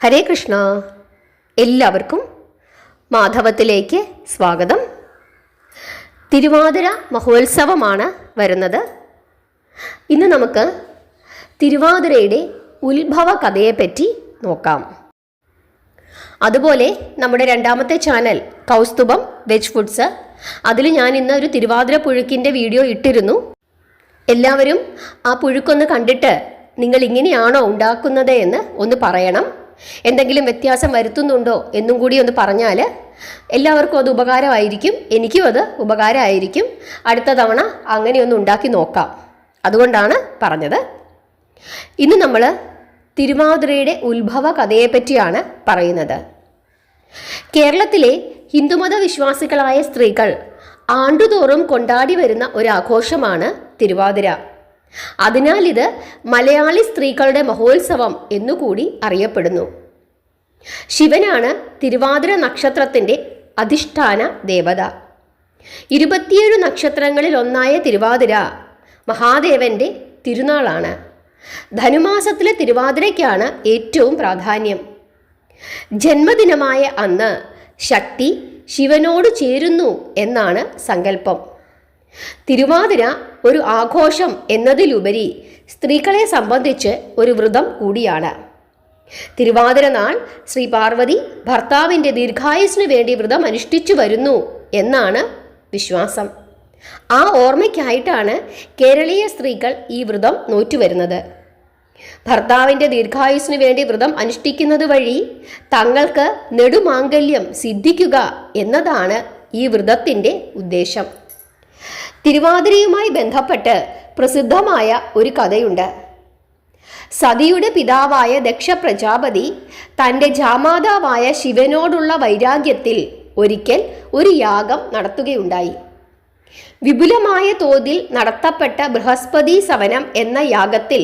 ഹരേ കൃഷ്ണ. എല്ലാവർക്കും മാധവത്തിലേക്ക് സ്വാഗതം. തിരുവാതിര മഹോത്സവമാണ് വരുന്നത്. ഇന്ന് നമുക്ക് തിരുവാതിരയുടെ ഉത്ഭവ കഥയെപ്പറ്റി നോക്കാം. അതുപോലെ നമ്മുടെ രണ്ടാമത്തെ ചാനൽ കൗസ്തുഭം വെജ് ഫുഡ്സ്, അതിൽ ഞാൻ ഇന്ന് ഒരു തിരുവാതിര പുഴുക്കിൻ്റെ വീഡിയോ ഇട്ടിരുന്നു. എല്ലാവരും ആ പുഴുക്കൊന്ന് കണ്ടിട്ട് നിങ്ങൾ ഇങ്ങനെയാണോ ഉണ്ടാക്കുന്നത് എന്ന് ഒന്ന് പറയണം. എന്തെങ്കിലും വ്യത്യാസം വരുത്തുന്നുണ്ടോ എന്നും കൂടി ഒന്ന് പറഞ്ഞാൽ എല്ലാവർക്കും അത് ഉപകാരമായിരിക്കും. എനിക്കും അത് ഉപകാരമായിരിക്കും. അടുത്ത തവണ അങ്ങനെയൊന്ന് ഉണ്ടാക്കി നോക്കാം. അതുകൊണ്ടാണ് പറഞ്ഞത്. ഇന്ന് നമ്മൾ തിരുവാതിരയുടെ ഉത്ഭവ കഥയെപ്പറ്റിയാണ് പറയുന്നത്. കേരളത്തിലെ ഹിന്ദുമത വിശ്വാസികളായ സ്ത്രീകൾ ആണ്ടുതോറും കൊണ്ടാടി വരുന്ന ഒരു ആഘോഷമാണ് തിരുവാതിര. അതിനാൽ ഇത് മലയാളി സ്ത്രീകളുടെ മഹോത്സവം എന്നുകൂടി അറിയപ്പെടുന്നു. ശിവനാണ് തിരുവാതിര നക്ഷത്രത്തിൻ്റെ അധിഷ്ഠാന ദേവത. 27 നക്ഷത്രങ്ങളിൽ ഒന്നായ തിരുവാതിര മഹാദേവന്റെ തിരുനാളാണ്. ധനുമാസത്തിലെ തിരുവാതിരയ്ക്കാണ് ഏറ്റവും പ്രാധാന്യം. ജന്മദിനമായ അന്ന് ശക്തി ശിവനോട് ചേരുന്നു എന്നാണ് സങ്കല്പം. തിരുവാതിര ഒരു ആഘോഷം എന്നതിലുപരി സ്ത്രീകളെ സംബന്ധിച്ച് ഒരു വ്രതം കൂടിയാണ്. തിരുവാതിര നാൾ ശ്രീ പാർവതി ഭർത്താവിൻ്റെ ദീർഘായുസ്സിനു വേണ്ടി വ്രതം അനുഷ്ഠിച്ചു വരുന്നു എന്നാണ് വിശ്വാസം. ആ ഓർമ്മയ്ക്കായിട്ടാണ് കേരളീയ സ്ത്രീകൾ ഈ വ്രതം നോറ്റുവരുന്നത്. ഭർത്താവിൻ്റെ ദീർഘായുസ്സിനു വേണ്ടി വ്രതം അനുഷ്ഠിക്കുന്നത് വഴി തങ്ങൾക്ക് നെടുമാംഗല്യം സിദ്ധിക്കുക എന്നതാണ് ഈ വ്രതത്തിൻ്റെ ഉദ്ദേശം. തിരുവാതിരയുമായി ബന്ധപ്പെട്ട് പ്രസിദ്ധമായ ഒരു കഥയുണ്ട്. സതിയുടെ പിതാവായ ദക്ഷ പ്രജാപതി തൻ്റെ ജാമാതാവായ ശിവനോടുള്ള വൈരാഗ്യത്തിൽ ഒരിക്കൽ ഒരു യാഗം നടത്തുകയുണ്ടായി. വിപുലമായ തോതിൽ നടത്തപ്പെട്ട ബൃഹസ്പതി സവനം എന്ന യാഗത്തിൽ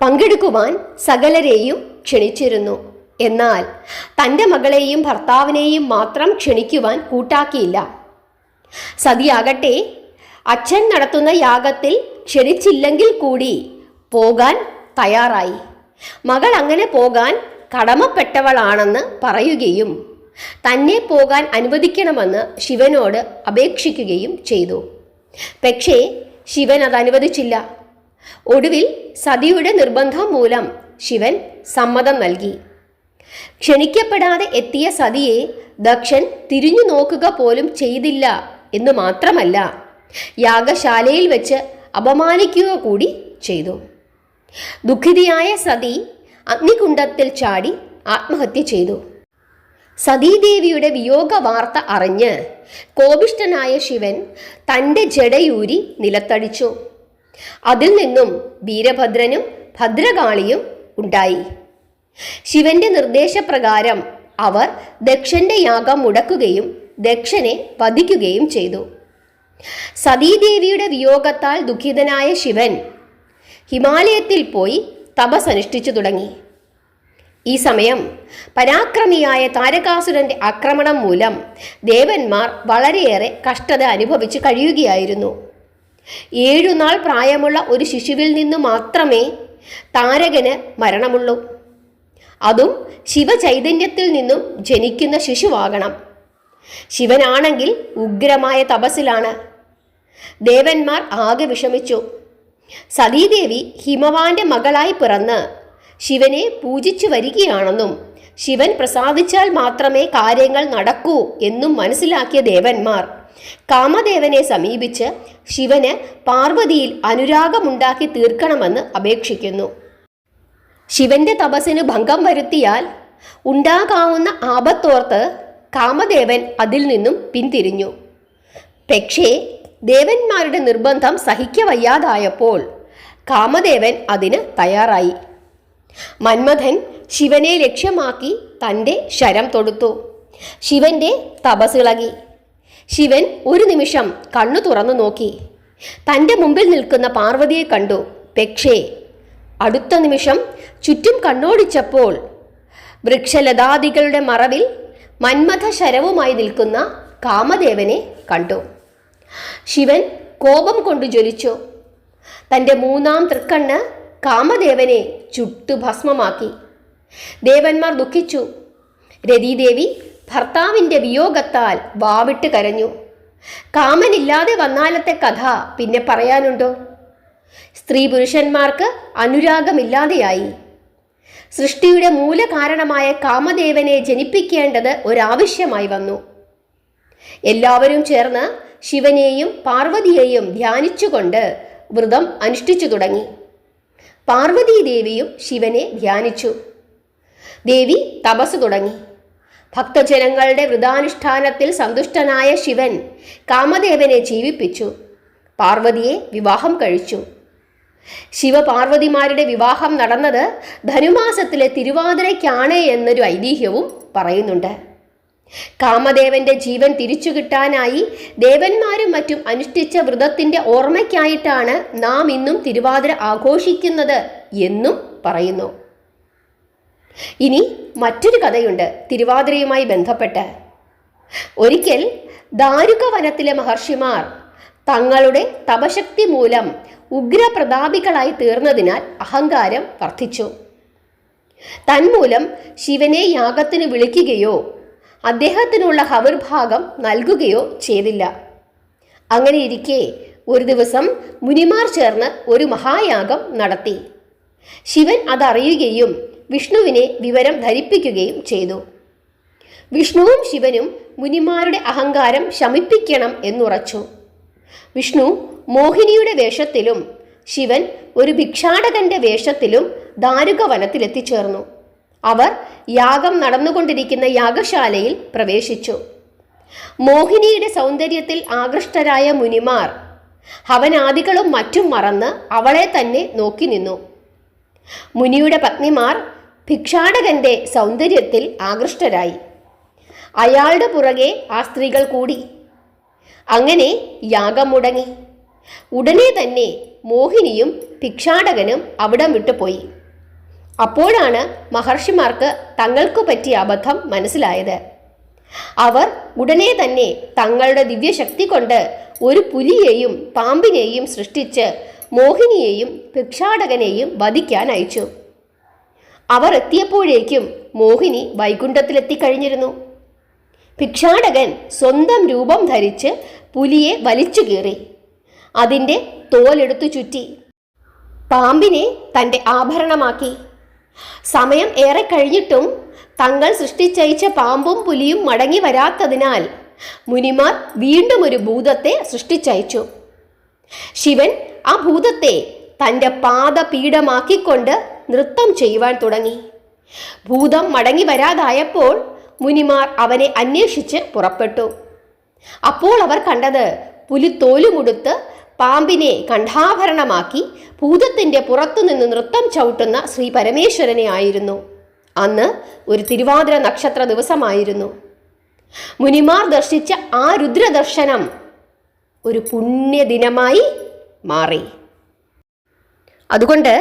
പങ്കെടുക്കുവാൻ സകലരെയും ക്ഷണിച്ചിരുന്നു. എന്നാൽ തൻ്റെ മകളെയും ഭർത്താവിനെയും മാത്രം ക്ഷണിക്കുവാൻ കൂട്ടാക്കിയില്ല. സതിയാകട്ടെ അച്ഛൻ നടത്തുന്ന യാഗത്തിൽ ക്ഷണിച്ചില്ലെങ്കിൽ കൂടി പോകാൻ തയ്യാറായി. മകൾ അങ്ങനെ പോകാൻ കടമപ്പെട്ടവളാണെന്ന് പറയുകയും തന്നെ പോകാൻ അനുവദിക്കണമെന്ന് ശിവനോട് അപേക്ഷിക്കുകയും ചെയ്തു. പക്ഷേ ശിവൻ അത് അനുവദിച്ചില്ല. ഒടുവിൽ സതിയുടെ നിർബന്ധം മൂലം ശിവൻ സമ്മതം നൽകി. ക്ഷണിക്കപ്പെടാതെ എത്തിയ സതിയെ ദക്ഷൻ തിരിഞ്ഞു നോക്കുക പോലും ചെയ്തില്ല എന്ന് മാത്രമല്ല, യാഗശാലയിൽ വെച്ച് അപമാനിക്കുക കൂടി ചെയ്തു. ദുഃഖിതയായ സതി അഗ്നികുണ്ഡത്തിൽ ചാടി ആത്മഹത്യ ചെയ്തു. സതീദേവിയുടെ വിയോഗ വാർത്ത അറിഞ്ഞ് കോപിഷ്ഠനായ ശിവൻ തൻ്റെ ജടയൂരി നിലത്തടിച്ചു. അതിൽ നിന്നും വീരഭദ്രനും ഭദ്രകാളിയും ഉണ്ടായി. ശിവന്റെ നിർദ്ദേശപ്രകാരം അവർ ദക്ഷന്റെ യാഗം മുടക്കുകയും ദക്ഷനെ വധിക്കുകയും ചെയ്തു. സതീദേവിയുടെ വിയോഗത്താൽ ദുഃഖിതനായ ശിവൻ ഹിമാലയത്തിൽ പോയി തപസ് അനുഷ്ഠിച്ചു തുടങ്ങി. ഈ സമയം പരാക്രമിയായ താരകാസുരന്റെ ആക്രമണം മൂലം ദേവന്മാർ വളരെയേറെ കഷ്ടത അനുഭവിച്ച് കഴിയുകയായിരുന്നു. 7 നാൾ പ്രായമുള്ള ഒരു ശിശുവിൽ നിന്നു മാത്രമേ താരകന് മരണമുള്ളൂ. അതും ശിവചൈതന്യത്തിൽ നിന്നും ജനിക്കുന്ന ശിശുവാകണം. ശിവനാണെങ്കിൽ ഉഗ്രമായ തപസ്സിലാണ്. ദേവന്മാർ ആകെ വിഷമിച്ചു. സതീദേവി ഹിമവാന്റെ മകളായി പിറന്ന് ശിവനെ പൂജിച്ചു വരികയാണെന്നും ശിവൻ പ്രസാദിച്ചാൽ മാത്രമേ കാര്യങ്ങൾ നടക്കൂ എന്നും മനസ്സിലാക്കിയ ദേവന്മാർ കാമദേവനെ സമീപിച്ച് ശിവന് പാർവതിയിൽ അനുരാഗമുണ്ടാക്കി തീർക്കണമെന്ന് അപേക്ഷിക്കുന്നു. ശിവന്റെ തപസ്സിന് ഭംഗം വരുത്തിയാൽ ഉണ്ടാകാവുന്ന ആപത്തോർത്ത് കാമദേവൻ അതിൽ നിന്നും പിന്തിരിഞ്ഞു. പക്ഷേ ദേവന്മാരുടെ നിർബന്ധം സഹിക്കവയ്യാതായപ്പോൾ കാമദേവൻ അതിന് തയ്യാറായി. മന്മഥൻ ശിവനെ ലക്ഷ്യമാക്കി തൻ്റെ ശരം തൊടുത്തു. ശിവന്റെ തപസ്സിളകി. ശിവൻ ഒരു നിമിഷം കണ്ണു തുറന്നു നോക്കി. തൻ്റെ മുമ്പിൽ നിൽക്കുന്ന പാർവതിയെ കണ്ടു. പക്ഷേ അടുത്ത നിമിഷം ചുറ്റും കണ്ണോടിച്ചപ്പോൾ വൃക്ഷലതാദികളുടെ മറവിൽ മന്മഥ ശരവുമായി നിൽക്കുന്ന കാമദേവനെ കണ്ടു. ശിവൻ കോപം കൊണ്ട് ജ്വലിച്ചു. തൻ്റെ 3-ാം തൃക്കണ്ണ് കാമദേവനെ ചുട്ടു ഭസ്മമാക്കി. ദേവന്മാർ ദുഃഖിച്ചു. രതീദേവി ഭർത്താവിൻ്റെ വിയോഗത്താൽ വാവിട്ട് കരഞ്ഞു. കാമനില്ലാതെ വന്നാലത്തെ കഥ പിന്നെ പറയാനുണ്ടോ? സ്ത്രീ പുരുഷന്മാർക്ക് അനുരാഗമില്ലാതെയായി. സൃഷ്ടിയുടെ മൂലകാരണമായ കാമദേവനെ ജനിപ്പിക്കേണ്ടത് ഒരാവശ്യമായി വന്നു. എല്ലാവരും ചേർന്ന് ശിവനെയും പാർവതിയെയും ധ്യാനിച്ചുകൊണ്ട് വ്രതം അനുഷ്ഠിച്ചു തുടങ്ങി. പാർവതീദേവിയും ശിവനെ ധ്യാനിച്ചു. ദേവി തപസ് തുടങ്ങി. ഭക്തജനങ്ങളുടെ വ്രതാനുഷ്ഠാനത്തിൽ സന്തുഷ്ടനായ ശിവൻ കാമദേവനെ ജീവിപ്പിച്ചു. പാർവതിയെ വിവാഹം കഴിച്ചു. ശിവപാർവതിമാരുടെ വിവാഹം നടന്നത് ധനുമാസത്തിലെ തിരുവാതിരയ്ക്കാണ് എന്നൊരു ഐതിഹ്യവും പറയുന്നുണ്ട്. കാമദേവന്റെ ജീവൻ തിരിച്ചു കിട്ടാനായി ദേവന്മാരും മറ്റും അനുഷ്ഠിച്ച വ്രതത്തിന്റെ ഓർമ്മയ്ക്കായിട്ടാണ് നാം ഇന്നും തിരുവാതിര ആഘോഷിക്കുന്നത് എന്നും പറയുന്നു. ഇനി മറ്റൊരു കഥയുണ്ട് തിരുവാതിരയുമായി ബന്ധപ്പെട്ട്. ഒരിക്കൽ ദാരുക വനത്തിലെ മഹർഷിമാർ തങ്ങളുടെ തപശക്തി മൂലം ഉഗ്രപ്രതാപികളായി തീർന്നതിനാൽ അഹങ്കാരം വർദ്ധിച്ചു. തന്മൂലം ശിവനെ യാഗത്തിന് വിളിക്കുകയോ അദ്ദേഹത്തിനുള്ള ഹവിർഭാഗം നൽകുകയോ ചെയ്തില്ല. അങ്ങനെയിരിക്കെ ഒരു ദിവസം മുനിമാർ ചേർന്ന് ഒരു മഹായാഗം നടത്തി. ശിവൻ അതറിയുകയും വിഷ്ണുവിനെ വിവരം ധരിപ്പിക്കുകയും ചെയ്തു. വിഷ്ണുവും ശിവനും മുനിമാരുടെ അഹങ്കാരം ശമിപ്പിക്കണം എന്നുറച്ചു. വിഷ്ണു മോഹിനിയുടെ വേഷത്തിലും ശിവൻ ഒരു ഭിക്ഷാടകന്റെ വേഷത്തിലും ദാരുക വനത്തിലെത്തിച്ചേർന്നു. അവർ യാഗം നടന്നുകൊണ്ടിരിക്കുന്ന യാഗശാലയിൽ പ്രവേശിച്ചു. മോഹിനിയുടെ സൗന്ദര്യത്തിൽ ആകൃഷ്ടരായ മുനിമാർ ഹവനാദികളും മറ്റും മറന്ന് അവളെ തന്നെ നോക്കി നിന്നു. മുനിയുടെ പത്നിമാർ ഭിക്ഷാടകന്റെ സൗന്ദര്യത്തിൽ ആകൃഷ്ടരായി. അയാളുടെ പുറകെ ആ സ്ത്രീകൾ കൂടി. അങ്ങനെ യാഗം മുടങ്ങി. ഉടനെ തന്നെ മോഹിനിയും ഭിക്ഷാടകനും അവിടം വിട്ടുപോയി. അപ്പോഴാണ് മഹർഷിമാർക്ക് തങ്ങൾക്കു പറ്റിയ അബദ്ധം മനസ്സിലായത്. അവർ ഉടനെ തന്നെ തങ്ങളുടെ ദിവ്യശക്തി കൊണ്ട് ഒരു പുലിയെയും പാമ്പിനെയും സൃഷ്ടിച്ച് മോഹിനിയെയും ഭിക്ഷാടകനെയും വധിക്കാൻ അയച്ചു. അവർ എത്തിയപ്പോഴേക്കും മോഹിനി വൈകുണ്ഠത്തിലെത്തിക്കഴിഞ്ഞിരുന്നു. ഭിക്ഷാടകൻ സ്വന്തം രൂപം ധരിച്ച് പുലിയെ വലിച്ചു കീറി. അതിൻ്റെ തോലെടുത്തു ചുറ്റി പാമ്പിനെ തൻ്റെ ആഭരണമാക്കി. സമയം ഏറെ കഴിഞ്ഞിട്ടും തങ്ങൾ സൃഷ്ടിച്ചയച്ച പാമ്പും പുലിയും മടങ്ങി വരാത്തതിനാൽ മുനിമാർ വീണ്ടും ഒരു ഭൂതത്തെ സൃഷ്ടിച്ചയച്ചു. ശിവൻ ആ ഭൂതത്തെ തൻ്റെ പാദപീഠമാക്കിക്കൊണ്ട് നൃത്തം ചെയ്യുവാൻ തുടങ്ങി. ഭൂതം മടങ്ങി വരാതായപ്പോൾ മുനിമാർ അവനെ അന്വേഷിച്ച് പുറപ്പെട്ടു. അപ്പോൾ അവർ കണ്ടത് പുലിത്തോലുമുടുത്ത് പാമ്പിനെ കണ്ഠാഭരണമാക്കി ഭൂതത്തിൻ്റെ പുറത്തുനിന്ന് നൃത്തം ചവിട്ടുന്ന ശ്രീ പരമേശ്വരനെ ആയിരുന്നു. അന്ന് ഒരു തിരുവാതിര നക്ഷത്ര ദിവസമായിരുന്നു. മുനിമാർ ദർശിച്ച ആ രുദ്രദർശനം ഒരു പുണ്യദിനമായി മാറി. അതുകൊണ്ട്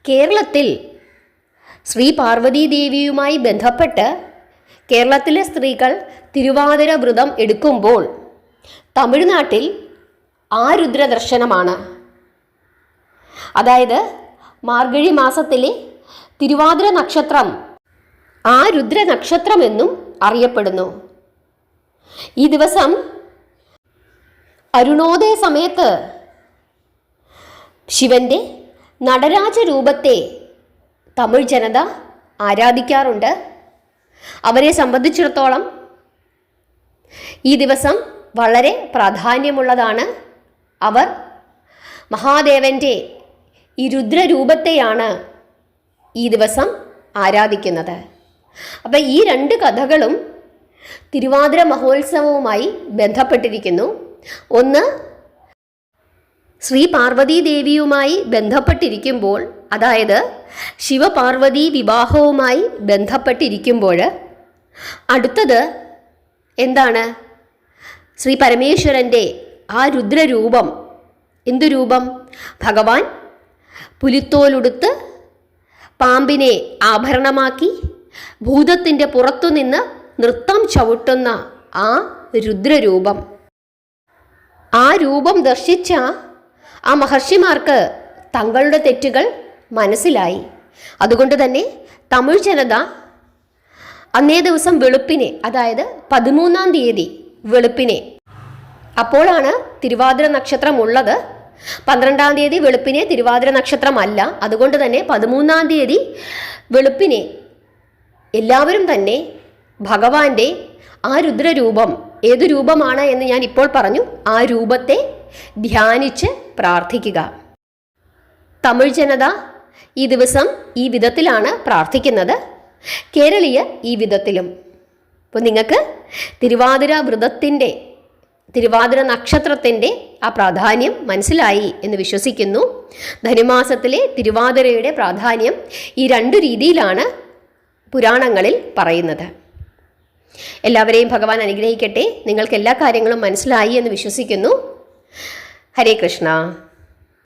കേരളത്തിൽ ശ്രീ പാർവതീദേവിയുമായി ബന്ധപ്പെട്ട് കേരളത്തിലെ സ്ത്രീകൾ തിരുവാതിര വ്രതം എടുക്കുമ്പോൾ തമിഴ്നാട്ടിൽ ആ രുദ്രദർശനമാണ്. അതായത് മാർഗഴി മാസത്തിലെ തിരുവാതിര നക്ഷത്രം ആ രുദ്രനക്ഷത്രമെന്നും അറിയപ്പെടുന്നു. ഈ ദിവസം അരുണോദയ സമയത്ത് ശിവന്റെ നടരാജ രൂപത്തെ തമിഴ് ജനത ആരാധിക്കാറുണ്ട്. അവരെ സംബന്ധിച്ചിടത്തോളം ഈ ദിവസം വളരെ പ്രാധാന്യമുള്ളതാണ്. അവർ മഹാദേവൻ്റെ ഈ രുദ്രരൂപത്തെയാണ് ഈ ദിവസം ആരാധിക്കുന്നത്. അപ്പം ഈ രണ്ട് കഥകളും തിരുവാതിര മഹോത്സവവുമായി ബന്ധപ്പെട്ടിരിക്കുന്നു. ഒന്ന് ശ്രീ പാർവതീദേവിയുമായി ബന്ധപ്പെട്ടിരിക്കുമ്പോൾ, അതായത് ശിവപാർവതി വിവാഹവുമായി ബന്ധപ്പെട്ടിരിക്കുമ്പോൾ, അടുത്തത് എന്താണ്? ശ്രീ പരമേശ്വരൻ്റെ ആ രുദ്രരൂപം. എന്തു രൂപം? ഭഗവാൻ പുലിത്തോലുടുത്ത് പാമ്പിനെ ആഭരണമാക്കി ഭൂതത്തിൻ്റെ പുറത്തുനിന്ന് നൃത്തം ചവിട്ടുന്ന ആ രുദ്രരൂപം. ആ രൂപം ദർശിച്ച ആ മഹർഷിമാർക്ക് തങ്ങളുടെ തെറ്റുകൾ മനസ്സിലായി. അതുകൊണ്ട് തന്നെ തമിഴ് ജനത അന്നേ ദിവസം വെളുപ്പിനെ, അതായത് 13-ാം തീയതി വെളുപ്പിനെ, അപ്പോഴാണ് തിരുവാതിര നക്ഷത്രം ഉള്ളത്. 12-ാം തീയതി വെളുപ്പിനെ തിരുവാതിര നക്ഷത്രമല്ല. അതുകൊണ്ട് തന്നെ 13-ാം തീയതി വെളുപ്പിനെ എല്ലാവരും തന്നെ ഭഗവാന്റെ ആ രുദ്രരൂപം, ഏതു രൂപമാണ് എന്ന് ഞാൻ ഇപ്പോൾ പറഞ്ഞു, ആ രൂപത്തെ ധ്യാനിച്ച് പ്രാർത്ഥിക്കുക. തമിഴ് ജനത ഈ ദിവസം ഈ വിധത്തിലാണ് പ്രാർത്ഥിക്കുന്നത്, കേരളീയർ ഈ വിധത്തിലും. അപ്പോൾ നിങ്ങൾക്ക് തിരുവാതിര വ്രതത്തിൻ്റെ, തിരുവാതിര നക്ഷത്രത്തിൻ്റെ ആ പ്രാധാന്യം മനസ്സിലായി എന്ന് വിശ്വസിക്കുന്നു. ധനുമാസത്തിലെ തിരുവാതിരയുടെ പ്രാധാന്യം ഈ 2 രീതിയിലാണ് പുരാണങ്ങളിൽ പറയുന്നത്. എല്ലാവരെയും ഭഗവാൻ അനുഗ്രഹിക്കട്ടെ. നിങ്ങൾക്ക് എല്ലാ കാര്യങ്ങളും മനസ്സിലായി എന്ന് വിശ്വസിക്കുന്നു. ഹരേ കൃഷ്ണ.